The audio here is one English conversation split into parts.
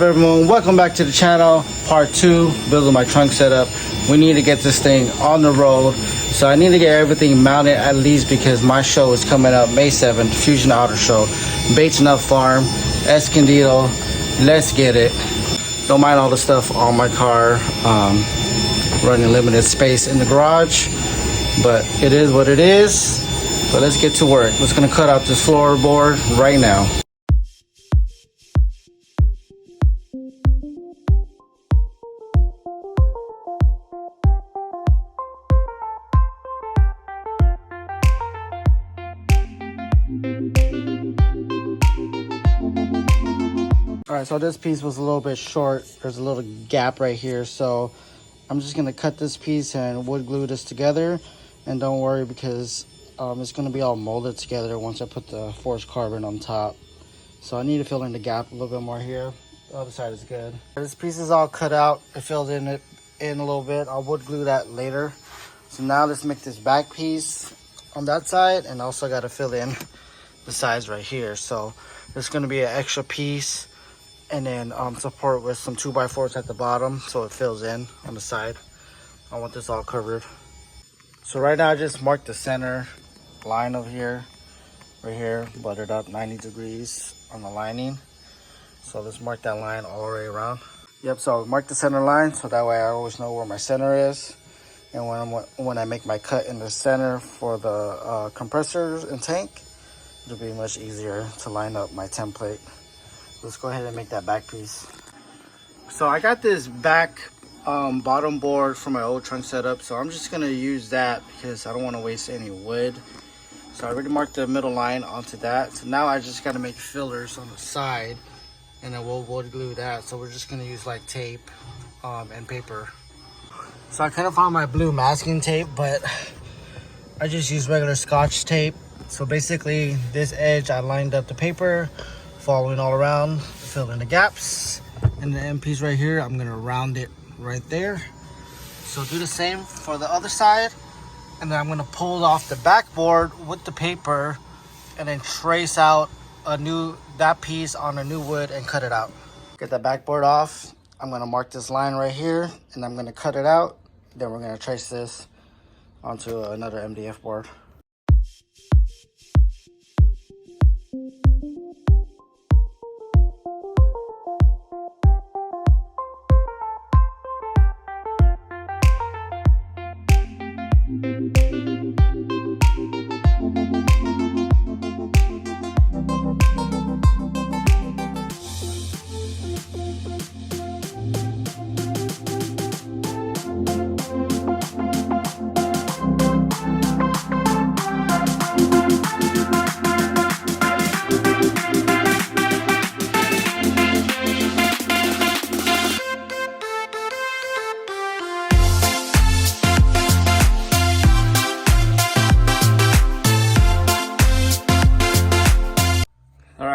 Everyone, welcome back to the channel. Part 2, building my trunk setup. We need to get this thing on the road, so I need to get everything mounted at least because my show is coming up May 7th, Fusion Auto Show. Bates Nut Farm, Escondido. Let's get it. Don't mind all the stuff on my car, running limited space in the garage, but it is what it is. So let's get to work. We're just gonna cut out this floorboard right now. Alright, so this piece was a little bit short. There's a little gap right here, so I'm just gonna cut this piece and wood glue this together. And don't worry, because it's gonna be all molded together once I put the forged carbon on top. So I need to fill in the gap a little bit more here. The other side is good. This piece is all cut out. I filled in a little bit. I'll wood glue that later. So now let's make this back piece on that side, and also got to fill in the sides right here. So there's gonna be an extra piece, and then support with some 2x4s at the bottom so it fills in on the side. I want this all covered. So right now I just marked the center line over here, right here, buttered up 90 degrees on the lining. So let's mark that line all the way around. Yep, so mark the center line so that way I always know where my center is. And when I make my cut in the center for the compressors and tank, it'll be much easier to line up my template. Let's go ahead and make that back piece. So I got this back bottom board from my old trunk setup, so I'm just gonna use that because I don't want to waste any wood. So I already marked the middle line onto that. So now I just got to make fillers on the side, and then we'll wood glue that. So we're just gonna use like tape and paper. So I kind of found my blue masking tape, but I just used regular Scotch tape. So basically this edge I lined up the paper, following all around, fill in the gaps, and the end piece right here I'm gonna round it right there. So do the same for the other side, and then I'm gonna pull off the backboard with the paper and then trace out that piece on a new wood and cut it out. Get that backboard off. I'm gonna mark this line right here and I'm gonna cut it out. Then we're gonna trace this onto another MDF board.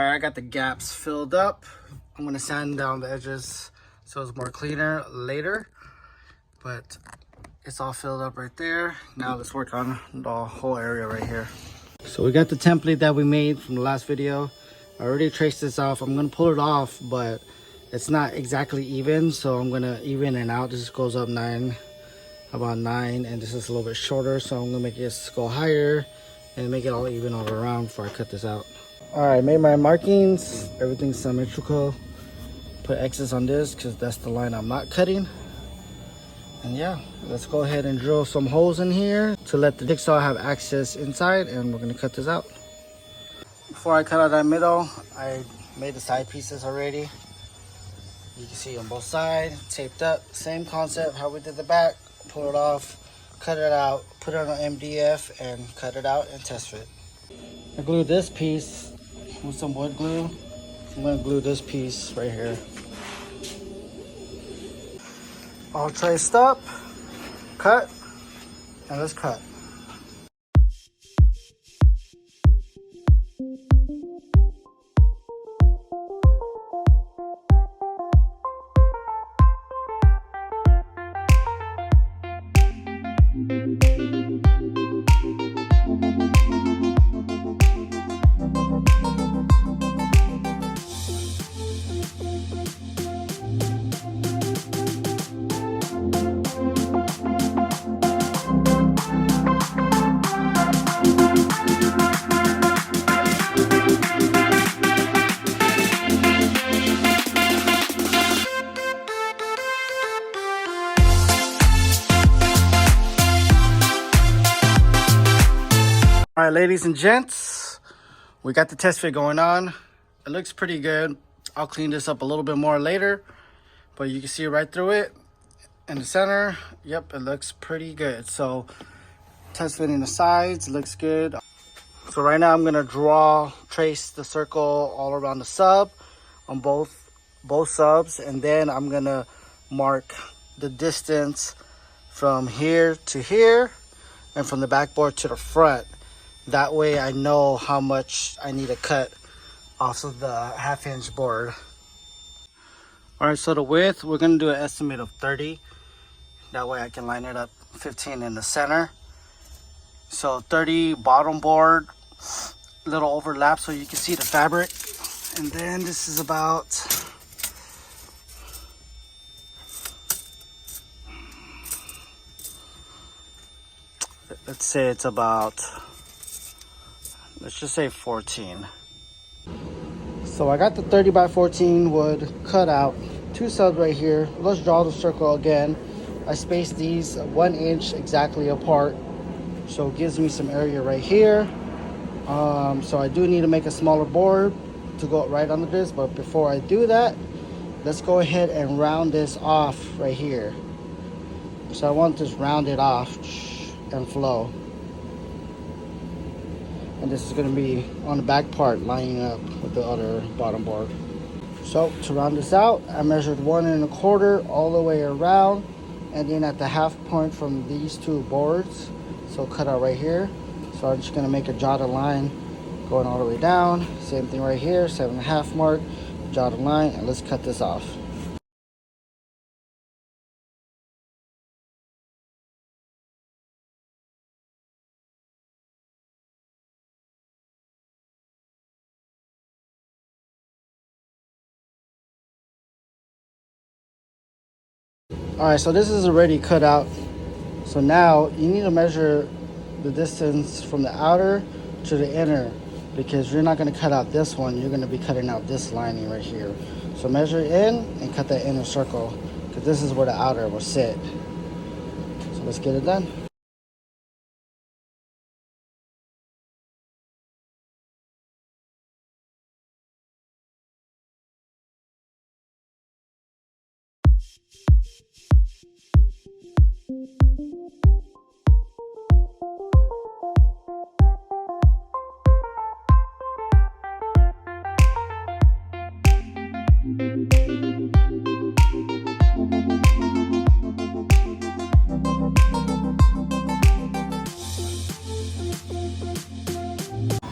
I got the gaps filled up. I'm gonna sand down the edges so it's more cleaner later, but it's all filled up right there. Now let's work on the whole area right here. So we got the template that we made from the last video. I already traced this off. I'm gonna pull it off, but it's not exactly even, so I'm gonna even it out. This goes up about 9, and this is a little bit shorter, so I'm gonna make this go higher and make it all even all around before I cut this out. All right, made my markings. Everything's symmetrical. Put X's on this because that's the line I'm not cutting. And yeah, let's go ahead and drill some holes in here to let the jigsaw have access inside, and we're gonna cut this out. Before I cut out that middle, I made the side pieces already. You can see on both sides, taped up. Same concept, how we did the back. Pull it off, cut it out, put it on MDF, and cut it out and test fit. I glued this piece with some wood glue. I'm gonna glue this piece right here. All traced up, cut, and let's cut. right, ladies and gents, we got the test fit going on. It looks pretty good. I'll clean this up a little bit more later, but you can see right through it in the center. Yep, it looks pretty good. So test fitting the sides looks good. So right now I'm gonna trace the circle all around the sub on both subs, and then I'm gonna mark the distance from here to here and from the backboard to the front. That way I know how much I need to cut off of the 1/2-inch board. All right, so the width, we're gonna do an estimate of 30. That way I can line it up 15 in the center. So 30 bottom board, little overlap so you can see the fabric. And then this is about, let's say it's about, let's just say 14. So I got the 30 by 14 wood cut out, 2 subs right here. Let's draw the circle again. I spaced these 1 inch exactly apart, so it gives me some area right here. So I do need to make a smaller board to go right under this, but before I do that, let's go ahead and round this off right here. So I want this rounded off and flow. And this is going to be on the back part lining up with the other bottom board. So to round this out, I measured 1 1/4 all the way around, and then at the half point from these 2 boards, so cut out right here. So I'm just going to make a dotted line going all the way down. Same thing right here, 7 1/2 mark, dotted line, and let's cut this off. All right, so this is already cut out. So now you need to measure the distance from the outer to the inner, because you're not going to cut out this one, you're going to be cutting out this lining right here. So measure in and cut that inner circle, because this is where the outer will sit. So let's get it done.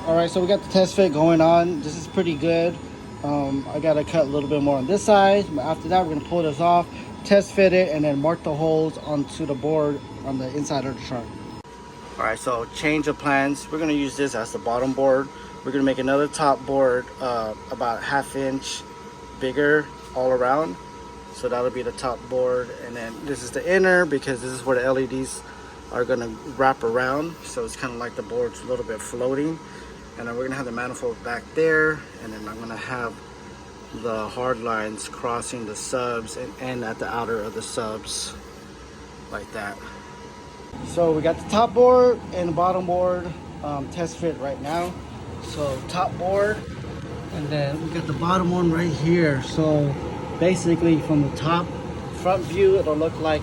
All right, so we got the test fit going on. This is pretty good. I gotta cut a little bit more on this side, but after that we're gonna pull this off, test fit it, and then mark the holes onto the board on the inside of the trunk. All right, so change of plans. We're gonna use this as the bottom board. We're gonna make another top board about 1/2 inch bigger all around. So that'll be the top board, and then this is the inner, because this is where the LEDs are gonna wrap around. So it's kind of like the board's a little bit floating. And then we're gonna have the manifold back there, and then I'm gonna have the hard lines crossing the subs and end at the outer of the subs, like that. So we got the top board and the bottom board test fit right now. So top board, and then we got the bottom one right here. So basically from the top front view, it'll look like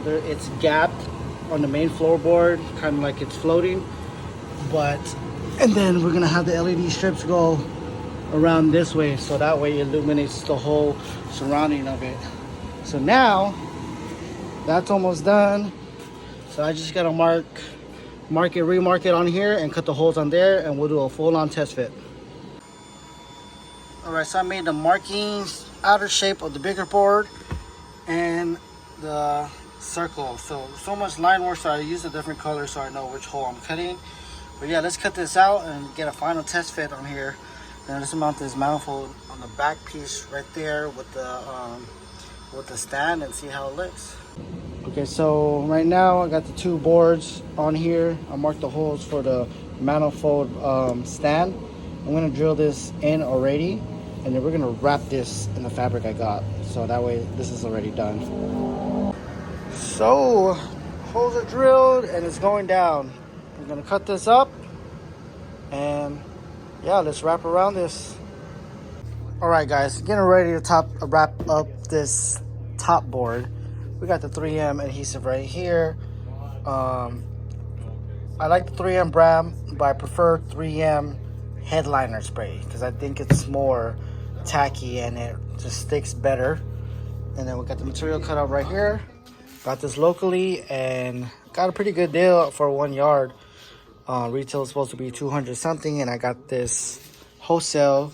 it's gapped on the main floorboard, kind of like it's floating. And then we're gonna have the LED strips go around this way, so that way it illuminates the whole surrounding of it. So now that's almost done. So I just gotta remark it on here and cut the holes on there, and we'll do a full-on test fit. All right, so I made the markings, outer shape of the bigger board and the circle. So much line work, so I use a different color so I know which hole I'm cutting. But yeah, let's cut this out and get a final test fit on here. And let's mount this manifold on the back piece right there with the stand and see how it looks. Okay, so right now I got the 2 boards on here. I marked the holes for the manifold stand. I'm gonna drill this in already, and then we're gonna wrap this in the fabric I got. So that way this is already done. So holes are drilled and it's going down. We're gonna cut this up And yeah, let's wrap around this. All right, guys, getting ready to wrap up this top board. We got the 3M adhesive right here. I like the 3M brand, but I prefer 3M headliner spray because I think it's more tacky and it just sticks better. And then we got the material cut out right here. Got this locally and got a pretty good deal for 1 yard. Retail is supposed to be 200 something, and I got this wholesale.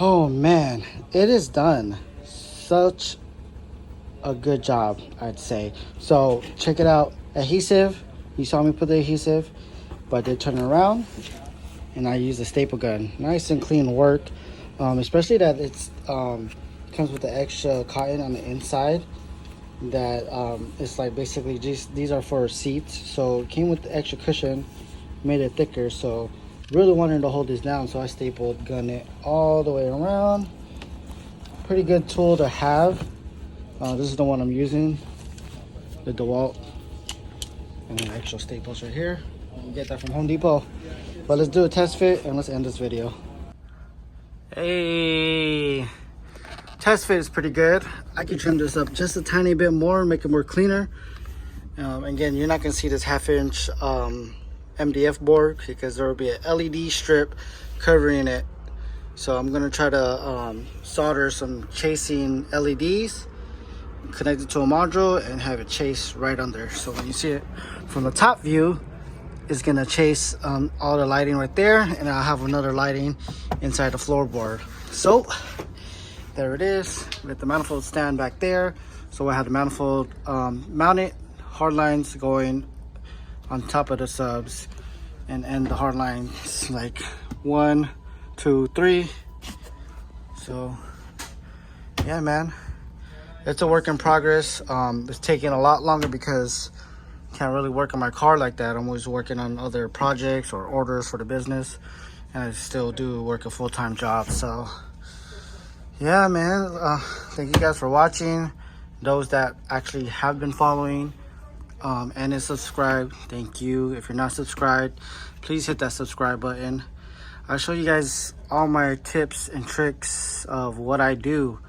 Oh man, it is done. Such a good job, I'd say. So check it out. Adhesive. You saw me put the adhesive, but I did turn it around and I used a staple gun. Nice and clean work. Especially that it's comes with the extra cotton on the inside. That it's like basically just these are for seats. So it came with the extra cushion, made it thicker. So really wanted to hold this down, so I stapled gun it all the way around. Pretty good tool to have. This is the one I'm using, the DeWalt, and then extra staples right here. You can get that from Home Depot. But let's do a test fit and let's end this video. Hey, test fit is pretty good. I can trim this up just a tiny bit more, make it more cleaner. Again, you're not gonna see this 1/2 inch MDF board because there will be an LED strip covering it. So I'm gonna try to solder some chasing LEDs, connect it to a module, and have it chase right under. So when you see it from the top view, it's gonna chase all the lighting right there, and I'll have another lighting inside the floorboard. So there it is with the manifold stand back there. So I have the manifold mounted, hard lines going on top of the subs, and end the hard lines like 1, 2, 3. So yeah, man, it's a work in progress. It's taking a lot longer because I can't really work on my car like that. I'm always working on other projects or orders for the business, and I still do work a full-time job. So yeah, man, thank you guys for watching. Those that actually have been following and is subscribed, thank you. If you're not subscribed, please hit that subscribe button. I'll show you guys all my tips and tricks of what I do.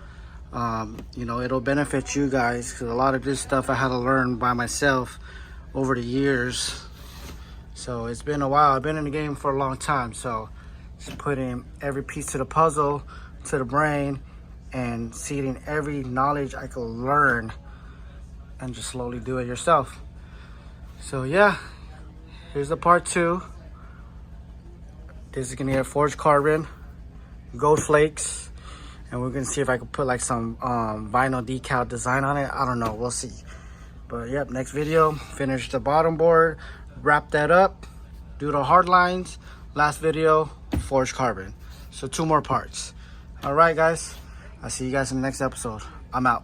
You know, it'll benefit you guys because a lot of this stuff I had to learn by myself over the years. So it's been a while. I've been in the game for a long time, so just putting every piece to the puzzle to the brain and seeding every knowledge I could learn and just slowly do it yourself. So yeah, here's the part 2. This is gonna get forged carbon, gold flakes, and we're gonna see if I can put like some vinyl decal design on it. I don't know, we'll see. But yep, next video, finish the bottom board, wrap that up, do the hard lines. Last video, forged carbon. So 2 more parts. All right, guys, I'll see you guys in the next episode. I'm out.